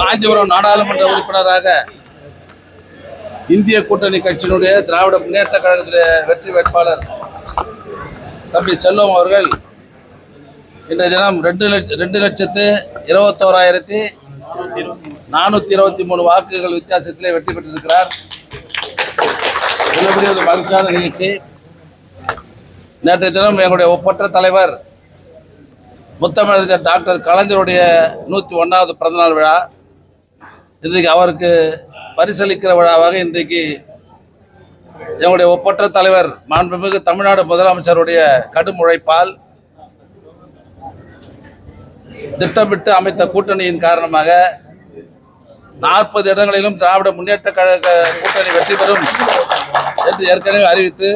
காஞ்சிபுரம் நாடாளுமன்ற உறுப்பினராக இந்திய கூட்டணி கட்சியினுடைய திராவிட முன்னேற்ற கழகத்துடைய வெற்றி வேட்பாளர் தம்பி செல்வம் அவர்கள் இன்றைய தினம் 2,21,423 வாக்குகள் வித்தியாசத்திலே வெற்றி பெற்றிருக்கிறார். மிகப்பெரிய ஒரு மகிழ்ச்சியான நிகழ்ச்சி. நேற்றைய தினம் எங்களுடைய ஒப்பற்ற தலைவர் முத்தமிழறிஞர் டாக்டர் கலைஞருடைய 101வது பிறந்தநாள் விழா. இன்றைக்கு அவருக்கு பரிசளிக்கிற விழாவாக இன்றைக்கு எங்களுடைய ஒப்பற்ற தலைவர் மாண்புமிகு தமிழ்நாடு முதலமைச்சருடைய கடும் உழைப்பால் திட்டமிட்டு அமைத்த கூட்டணியின் காரணமாக 40 இடங்களிலும் திராவிட முன்னேற்ற கழக கூட்டணி வெற்றி பெறும் என்று ஏற்கனவே அறிவித்து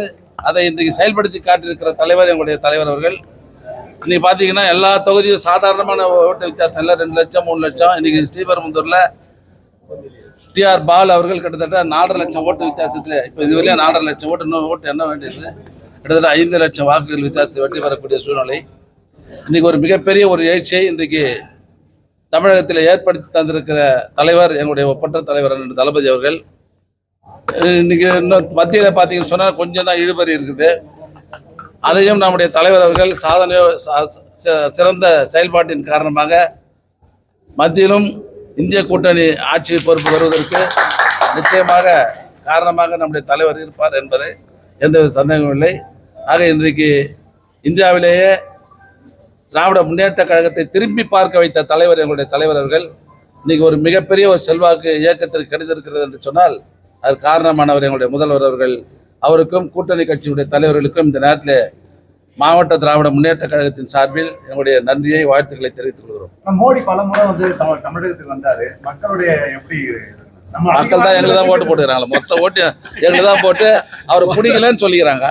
அதை இன்றைக்கு செயல்படுத்தி காட்டியிருக்கிற தலைவர் எங்களுடைய தலைவர் அவர்கள். இன்னைக்கு பார்த்தீங்கன்னா எல்லா தொகுதியும் சாதாரணமான ஓட்டு வித்தியாசம் இல்லை, 2 லட்சம் 3 லட்சம். இன்னைக்கு ஸ்ரீபெரும்புதூர்ல டிஆர் பால் அவர்கள் கிட்டத்தட்ட 4.5 லட்சம் ஓட்டு வித்தியாசத்தில், இப்போ இதுவரையும் 4.5 லட்சம் ஓட்டு, இன்னும் ஓட்டு என்ன வேண்டியது, கிட்டத்தட்ட 5 லட்சம் வாக்குகள் வித்தியாசத்தில் வெற்றி பெறக்கூடிய சூழ்நிலை. இன்னைக்கு ஒரு மிகப்பெரிய ஒரு எழுச்சியை இன்றைக்கு தமிழகத்தில் ஏற்படுத்தி தந்திருக்கிற தலைவர் எங்களுடைய ஒப்பற்ற தலைவர் தளபதி அவர்கள். இன்னைக்கு இன்னும் மத்தியில் பார்த்தீங்கன்னு சொன்னால் கொஞ்சம் தான் இழுபறி இருக்குது. அதையும் நம்முடைய தலைவர் அவர்கள் சிறந்த செயல்பாட்டின் காரணமாக மத்தியிலும் இந்திய கூட்டணி ஆட்சி பொறுப்பு வருவதற்கு நிச்சயமாக காரணமாக நம்முடைய தலைவர் இருப்பார் என்பதை எந்தவித சந்தேகமும் இல்லை. ஆக இன்றைக்கு இந்தியாவிலேயே திராவிட முன்னேற்ற கழகத்தை திரும்பி பார்க்க வைத்த தலைவர் எங்களுடைய தலைவர் அவர்கள். இன்னைக்கு ஒரு மிகப்பெரிய ஒரு செல்வாக்கு இயக்கத்திற்கு கிடைத்திருக்கிறது என்று சொன்னால் அது காரணமானவர் எங்களுடைய முதல்வர் அவர்கள். அவருக்கும் கூட்டணி கட்சியுடைய தலைவர்களுக்கும் இந்த நேரத்தில் மாவட்ட திராவிட முன்னேற்ற கழகத்தின் சார்பில் எங்களுடைய நன்றியை வாழ்த்துக்களை தெரிவித்துக் கொள்கிறோம். மோடி பலமுறை தமிழகத்துக்கு வந்தாரு. மக்களுடைய எப்படி மக்கள் தான் எங்களுக்கு தான் ஓட்டு போட்டுக்கிறாங்க. மொத்த ஓட்டு எங்களுக்கு தான் போட்டு அவரை பிடிக்கலன்னு சொல்லிக்கிறாங்க.